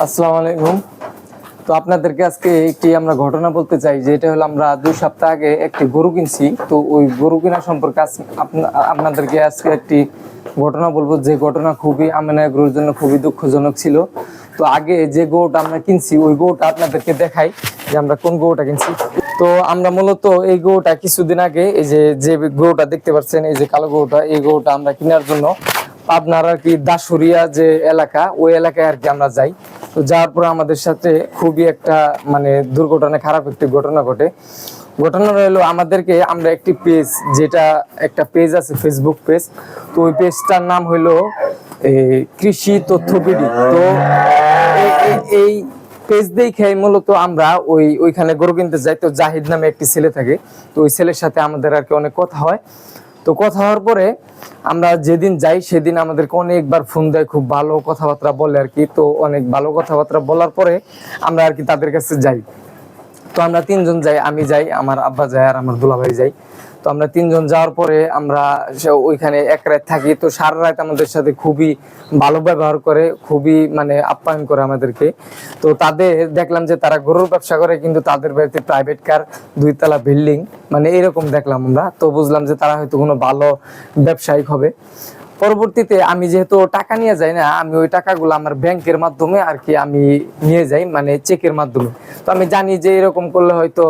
আসসালামু আলাইকুম। তো আপনাদেরকে আজকে একটি আমরা ঘটনা বলতে চাই, যে এটা হলো আমরা 2 সপ্তাহ আগে একটি গরু কিনছি। তো ওই গরু কেনা সম্পর্কে আপনাদেরকে আজকে একটি ঘটনা বলবো, যে ঘটনা খুবই আমেনা গরুর জন্য খুবই দুঃখজনক ছিল। তো আগে যে গরুটা আমরা কিনছি ওই গরুটা আপনাদেরকে দেখাই যে আমরা কোন গরুটা কিনছি। তো আমরা মূলত এই গরুটা কিছুদিন আগে, এই যে যে গরুটা দেখতে পাচ্ছেন, এই যে কালো গরুটা, এই গরুটা আমরা কেনার জন্য পাবনার আর কি দাসুরিয়া যে এলাকা, ওই এলাকায় আর কি আমরা যাই। তো যাওয়ার পর আমাদের সাথে খুবই একটা মানে দুর্ঘটনা, খারাপ একটি ঘটনা ঘটে। ঘটনা হলো আমাদেরকে, আমরা একটি পেজ, যেটা একটা পেজ আছে ফেসবুক পেজ, তো ওই পেজটার নাম হলো কৃষি তথ্যবিডি। তো এই পেজ দেখে মূলত আমরা ওইখানে গরু কিনতে যাই। তো জাহিদ নামে একটি ছেলে থাকে, তো ওই ছেলের সাথে আমাদের আর কি অনেক কথা হয়। তো কথা হওয়ার পরে আমরা যেদিন যাই সেদিন আমাদেরকে অনেকবার ফোন দেয়, খুব ভালো কথাবার্তা বলে আর কি। তো অনেক ভালো কথাবার্তা বলার পরে আমরা আর কি তাদের কাছে যাই। তো আমরা তিনজন যাই, আমি যাই, আমার আব্বা যায়, আর আমার দুলাভাই যাই। তো আমরা তিনজন যাওয়ার পরে আমরা ওইখানে এক রাত থাকি। তো সারা রাত আমাদের সাথে খুবই ভালো ব্যবহার করে, খুবই মানে আপ্যায়ন করে আমাদেরকে। তো তাদের দেখলাম যে তারা গরুর ব্যবসা করে, কিন্তু তাদের বাড়িতে প্রাইভেট কার, 2 তলা বিল্ডিং, মানে এরকম দেখলাম আমরা। তো বুঝলাম যে তারা হয়তো কোনো ভালো ব্যবসায়িক হবে। পরবর্তীতে আমি যেহেতু টাকা নিয়ে যাই না, আমি ওই টাকাগুলো আমার ব্যাংকের মাধ্যমে আর কি আমি নিয়ে যাই, মানে চেকের মাধ্যমে। তো আমি জানি যে এরকম করলে হয়তো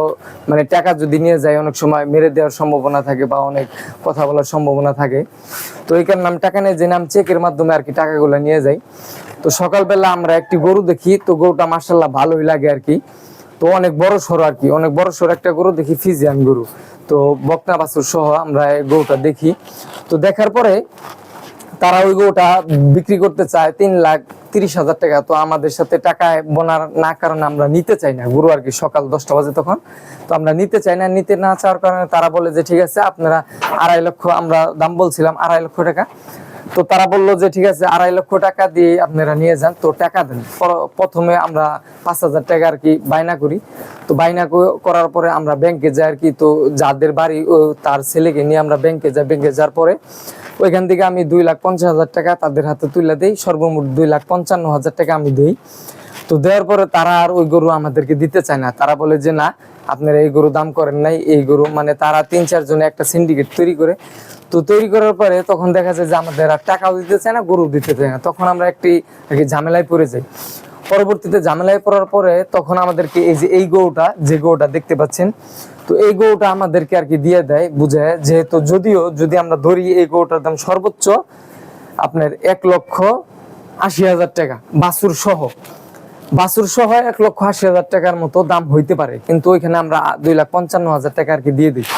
মানে টাকা যদি নিয়ে যাই অনেক সময় মেরে দেওয়ার সম্ভাবনা থাকে বা অনেক কথা বলার সম্ভাবনা থাকে। তো এই কারণে আমি টাকা নিয়ে যাই না, আমি চেকের মাধ্যমে আর কি টাকাগুলো নিয়ে যাই। তো সকালবেলা আমরা একটি গরু দেখি, তো গরুটা মার্শাল্লাহ ভালোই লাগে আর কি। তো অনেক বড় সড়ো আর কি, অনেক বড় সড়ো একটা গরু দেখি, ফিজিয়ান গরু। তো বকনা বাছুর সহ আমরা এই গরুটা দেখি। তো দেখার পরে তারা ওই গরুটা বিক্রি করতে চায় 3,30,000 টাকা। তো আমাদের সাথে টাকায় বোনার না কারণে আমরা নিতে চাই না গরু আর কি, সকাল 10টা বাজে তখন। তো আমরা নিতে চাই না, নিতে না চাওয়ার কারণে তারা বলে যে ঠিক আছে আপনারা 2.5 লক্ষ, আমরা দাম বলছিলাম 2.5 লক্ষ টাকা। তো তারা বললো যে ঠিক আছে 2.5 লক্ষ টাকা দিয়ে আপনারা নিয়ে যান। তো টাকা দেন। প্রথমে আমরা 5,000 টাকা আর কি বায়না করি। তো বায়না করার পরে আমরা ব্যাংকে যাই আর কি। তো যাদের বাড়ি তার ছেলেকে নিয়ে আমরা ব্যাংকে যাই। ব্যাংকে যাওয়ার পরে ওইখান থেকে আমি 2,50,000 টাকা তাদের হাতে তুলে দেই, সর্বমোট 2,55,000 টাকা আমি দেই। তো দেওয়ার পরে তারা আর ওই গরু আমাদেরকে দিতে চায় না। তারা বলে যে না, আপনারা এই গরু দাম করেন নাই, এই গরু, মানে তারা 3-4 জনে একটা সিন্ডিকেট তৈরি করে। তো তৈরি করার পরে তখন দেখা যায় যে আমাদের আর টাকাও দিতে চায় না, গরু দিতে চায় না। তখন আমরা একটি ঝামেলায় পড়ে যাই। পরবর্তীতে ঝামেলায় পড়ার পরে তখন আমাদেরকে এই যে এই গরুটা, যে গরুটা দেখতে পাচ্ছেন, তো এই গরুটা আমাদেরকে আর কি দিয়ে দেয়, বুঝায়। যেহেতু যদিও যদি আমরা ধরি এই গরুটার দাম সর্বোচ্চ আপনার 1,80,000 টাকা, বাছুর সহ 1,80,000 টাকার মতো দাম হইতে পারে, কিন্তু ওইখানে আমরা 2,55,000 টাকা আর কি দিয়ে দিই।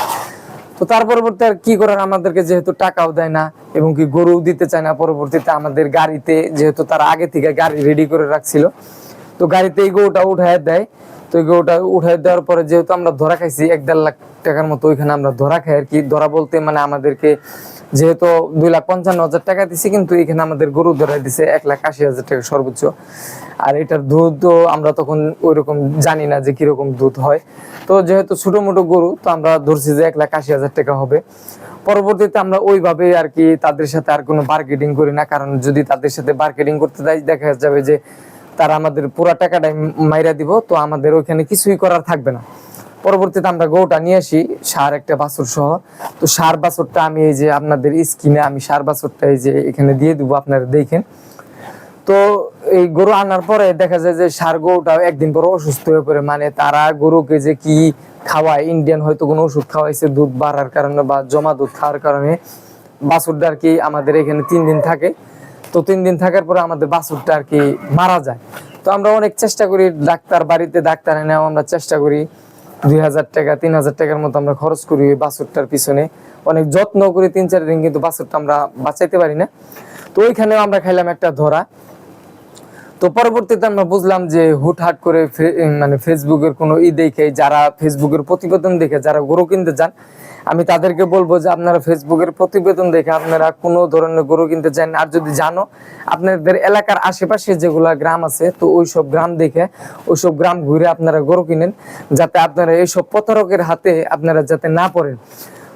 তো তার পরবর্তী আর কি করার, আমাদেরকে যেহেতু টাকাও দেয় না এবং কি গরু দিতে চায় না, পরবর্তীতে আমাদের গাড়িতে, যেহেতু তারা আগে থেকে গাড়ি রেডি করে রাখছিল, তো গাড়িতে এই গরুটা উঠায় দেয়। তো এই গরুটা উঠায় দেওয়ার পরে যেহেতু আমরা ধরা খাইছি 1-1.5 লাখ টাকার মতো, ওইখানে আমরা ধরা খাই আর কি। ধরা বলতে মানে আমাদেরকে যেহেতু 2,55,000 টাকা দিছি, কিন্তু এখানে আমাদের গরু ধরা দিছে 1,80,000 টাকা সর্বোচ্চ। আর এটার দুধ আমরা তখন ওইরকম জানি না যে কিরকম দুধ হয়। তো যেহেতু ছোট মোটো গরু, তো আমরা ধরছি যে 1,80,000 টাকা হবে। পরবর্তীতে আমরা ওইভাবে আর কি তাদের সাথে আর কোনো মার্কেটিং করি না, কারণ যদি তাদের সাথে মার্কেটিং করতে যাই দেখা যাবে যে তারা আমাদের পুরা টাকাটাই মাইরা দিব। তো আমাদের ওইখানে কিছুই করার থাকবে না। পরবর্তীতে আমরা গরুটা নিয়ে আসি, সার একটা বাছুর সহ। তো সার বাছুরটা আমি এই যে আপনাদের স্ক্রিনে আমি সার বাছুরটা এই যে এখানে দিয়ে দিব, আপনারা দেখেন। তো এই গরু আনার পরে দেখা যায় যে সার গরুটা একদিন পর অসুস্থ হয়ে পড়ে। মানে তারা গরুকে যে কি খাওয়ায়, ইন্ডিয়ান হয়তো কোনো ওষুধ খাওয়াইছে দুধ বাড়ার কারণে বা জমা দুধ খাওয়ার কারণে, বাছুরটা আর কি আমাদের এখানে 3 দিন থাকে। তো 3 দিন থাকার পরে আমাদের বাছুরটা আর কি মারা যায়। তো আমরা অনেক চেষ্টা করি, ডাক্তার বাড়িতে ডাক্তার এনেও আমরা চেষ্টা করি, 2,000 টাকা 3,000 টাকার মতো আমরা খরচ করি ওই বাছুরটার পিছনে। অনেক যত্ন করি 3-4 দিন, কিন্তু বাছুরটা আমরা বাঁচাইতে পারি না। তো ওইখানেও আমরা খাইলাম একটা ধরা। তো পরবর্তীতে আমরা বুঝলাম যে হুটহাট করে মানে ফেসবুকের কোনো দেখে, যারা ফেসবুকের প্রতিবেদন দেখে যারা গরু কিনতে যান, আমি তাদেরকে বলবো যে আপনারা ফেসবুকের প্রতিবেদন দেখে আপনারা কোনো ধরনের গরু কিনতে চান। আর যদি জানো আপনাদের এলাকার আশেপাশে যেগুলা গ্রাম আছে, তো ওইসব গ্রাম দেখে ওইসব গ্রাম ঘুরে আপনারা গরু কিনেন, যাতে আপনারা এইসব প্রতারকের হাতে আপনারা যাতে না পড়েন।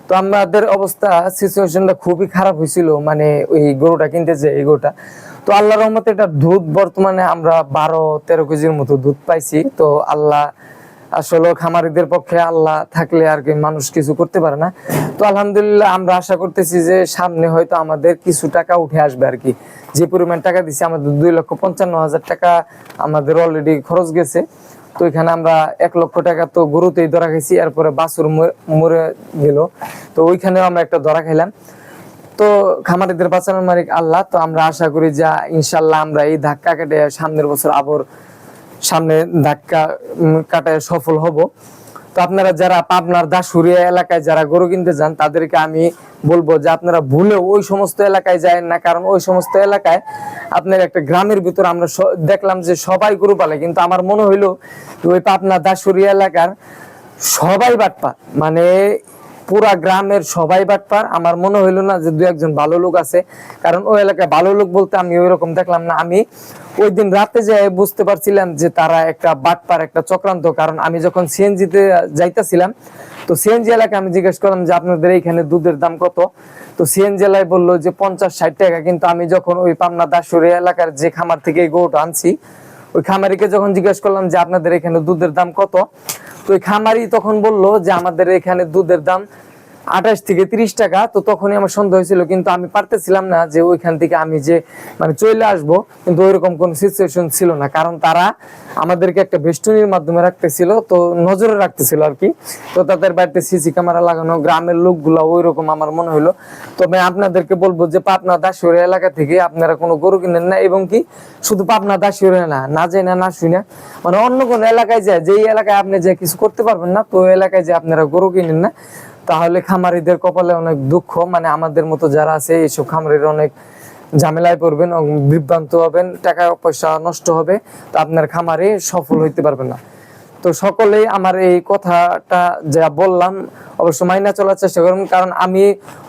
তো আমাদের অবস্থা, সিচুয়েশনটা খুবই খারাপ হয়েছিল, মানে ওই গরুটা কিনতে যে এই গরুটা। তো আল্লাহর রহমতে এটা দুধ বর্তমানে আমরা 12-13 কেজির মতো দুধ পাইছি। তো আল্লাহ আসলে খামারিদের পক্ষে আল্লাহ থাকলে আর কি মানুষ কিছু করতে পারে না। তো আলহামদুলিল্লাহ আমরা আশা করতেছি যে সামনে হয়তো আমাদের কিছু টাকা উঠে আসবে আর কি। যে পরিমাণ টাকা দিছি আমাদের 2,55,000 টাকা আমাদের অলরেডি খরচ গেছে। তো এখানে আমরা 1 লক্ষ টাকা তো গরুতেই ধরা খাইছি, এরপরে বাছুর মরে গেল, তো ওইখানেও আমরা একটা ধরা খাইলাম। তো খামারিদের বাঁচানোর মালিক আল্লাহ। তো আমরা আশা করি যে ইনশাল্লাহ আমরা এই ধাক্কা কেটে সামনের বছর আবার সামনে ধাক্কা কাটায় সফল হব। তো আপনারা যারা পাবনার দাসুরিয়া এলাকায় যারা গরু কিনতে যান তাদেরকে আমি বলবো যে আপনারা ভুলেও ওই সমস্ত এলাকায় যায় না, কারণ ওই সমস্ত এলাকায় আপনার একটা গ্রামের ভিতর আমরা দেখলাম যে সবাই গরু পালে, কিন্তু আমার মনে হইলো ওই পাবনা দাসুরিয়া এলাকার সবাই বাটপা, মানে পুরা গ্রামের সবাই বাটপার। আমার মনে হইলো না যে 2-1 ভালো লোক আছে, কারণ ওই এলাকায় ভালো লোক বলতে আমি ওই রকম দেখলাম না। আমি ওই দিন রাতে যাই বুঝতে পারছিলাম যে তারা একটা বাটপার, একটা চক্রান্ত। কারণ আমি যখন সিএনজিতে যাইতেছিলাম, তো সিএনজি এলাকায় আমি জিজ্ঞেস করলাম যে আপনাদের এইখানে দুধের দাম কত, তো সিএনজি এলাকায় বললো যে 50-60 টাকা। কিন্তু আমি যখন ওই পাবনা দাসুরিয়া এলাকার যে খামার থেকে এই গরুটা আনছি, ওই খামারিকে যখন জিজ্ঞেস করলাম যে আপনাদের এখানে দুধের দাম কত, তো ওই খামারি তখন বললো যে আমাদের এখানে দুধের দাম 28 থেকে 30 টাকা। তো তখনই আমার সন্দেহ হয়েছিল, কিন্তু আমি পারতেছিলাম না যে ওইখান থেকে আমি যে মানে চলে আসবো, কিন্তু ওইরকম কোন সিচুয়েশন ছিল না, কারণ তারা আমাদেরকে একটা বেষ্টনীর মাধ্যমে রাখতেছিল, তো নজরে রাখতেছিল আর কি। তো তাদের বাড়িতে সিসি ক্যামেরা লাগানো, গ্রামের লোকগুলো ওইরকম আমার মনে হলো। তবে আপনাদেরকে বলবো যে পাবনা দাসুরিয়া এলাকা থেকে আপনারা কোনো গরু কিনেন না, এবং কি শুধু পাবনা দাসুরিয়া না জেনে না শুনে মানে অন্য কোনো এলাকায় যায়, যেই এলাকায় আপনি যে কিছু করতে পারবেন না, তো ওই এলাকায় যে আপনারা গরু কিনেন না। তাহলে খামারিদের কপালে অনেক দুঃখ, মানে আমাদের মতো যারা আছে এইসব খামারিরা অনেক ঝামেলায় পড়বেন, বিভ্রান্ত হবেন, টাকা পয়সা নষ্ট হবে, তো আপনার খামারে সফল হইতে পারবেন না। তো সকলেই আমার এই কথাটা যা বললাম অবশ্য মাইনা চলার চেষ্টা করুন, কারণ আমি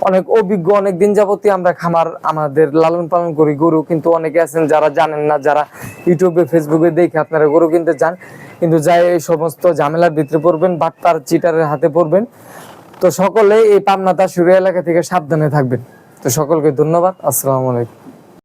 অনেক অভিজ্ঞ, অনেক দিন যাবতীয় আমরা খামার আমাদের লালন পালন করি গরু। কিন্তু অনেকে আছেন যারা জানেন না, যারা ইউটিউবে ফেসবুকে দেখে আপনারা গরু কিনতে যান, কিন্তু যাই এই সমস্ত ঝামেলার ভিতরে পড়বেন, বাটপার চিটারের হাতে পড়বেন। তো সকলে এই পাবনা দাসুরিয়া এলাকা থেকে সাবধানে থাকবেন। তো সকলকে ধন্যবাদ। আসসালামু আলাইকুম।